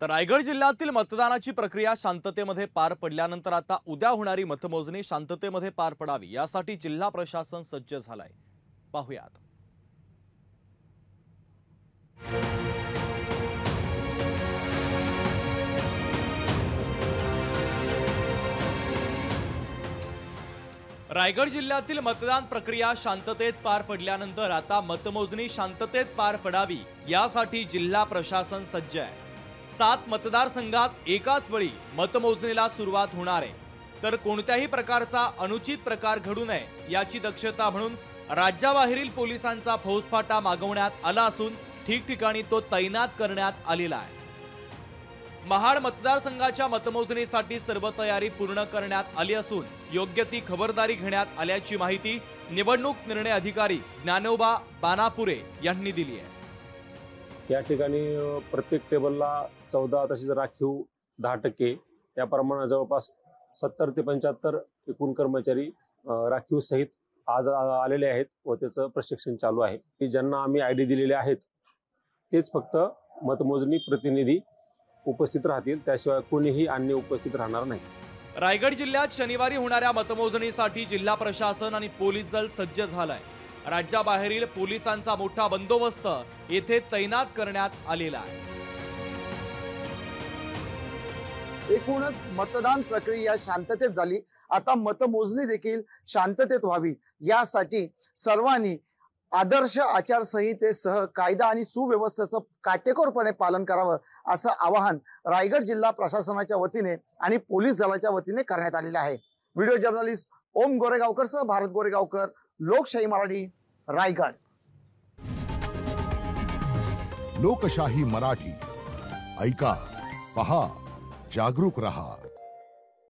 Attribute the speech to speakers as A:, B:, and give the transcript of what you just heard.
A: तर रायगड जिल्ह्यातील मतदानाची प्रक्रिया शांततेमध्ये पार पडल्यानंतर आता उद्या होणारी मतमोजणी शांततेमध्ये पार पडावी यासाठी जिल्हा प्रशासन सज्ज झालंय। पाहूयात। रायगड जिल्ह्यातील मतदान प्रक्रिया शांततेत पार पडल्यानंतर आता मतमोजणी शांततेत पार पडावी यासाठी जिल्हा प्रशासन सज्ज आहे। 7 मतदारसंघात एकाच वेळी मतमोजणीला सुरुवात होणार आहे। तर कोणत्याही प्रकारचा अनुचित प्रकार घडू नये याची दक्षता म्हणून राज्याबाहेरील पोलिसांचा फौजफाटा मागवण्यात आला असून ठिकठिकाणी तो तैनात करण्यात आलेला आहे। महाड मतदारसंघाच्या मतमोजणीसाठी सर्व तयारी पूर्ण करण्यात आली असून योग्य ती खबरदारी घेण्यात आल्याची माहिती निवडणूक निर्णय अधिकारी ज्ञानोबा बानापुरे यांनी दिली आहे।
B: या ठिकाणी प्रत्येक टेबलला 14 तसेच राखीव 10% या प्रमाणात जवळपास 70 ते 75 एकूण कर्मचारी राखीव सहित आज आलेले आहेत व त्याचं प्रशिक्षण चालू आहे की ज्यांना आम्ही आयडी दिलेले आहेत तेच फक्त मतमोजणी प्रतिनिधी उपस्थित राहतील, त्याशिवाय कोणीही अन्य उपस्थित राहणार नाही।
A: रायगड जिल्ह्यात शनिवारी होणाऱ्या मतमोजणीसाठी जिल्हा प्रशासन आणि पोलीस दल सज्ज झालंय। राज्याबाहेरील पोलिसांचा मोठा बंदोबस्त येथे तैनात करण्यात आलेला आहे।
C: एकूणच मतदान प्रक्रिया शांततेत झाली। आता मतमोजणी देखील शांततेत व्हावी यासाठी सर्वांनी आदर्श आचारसंहितेसह कायदा आणि सुव्यवस्थेचं काटेकोरपणे पालन करावं असं आवाहन रायगड जिल्हा प्रशासनाच्या वतीने आणि पोलीस दलाच्या वतीने करण्यात आलेले आहे। व्हिडिओ जर्नलिस्ट ओम गोरेगावकरसह भारत गोरेगावकर, लोकशाही मराठी, रायगड।
D: लोकशाही मराठी, ऐका, पहा, जागरूक रहा।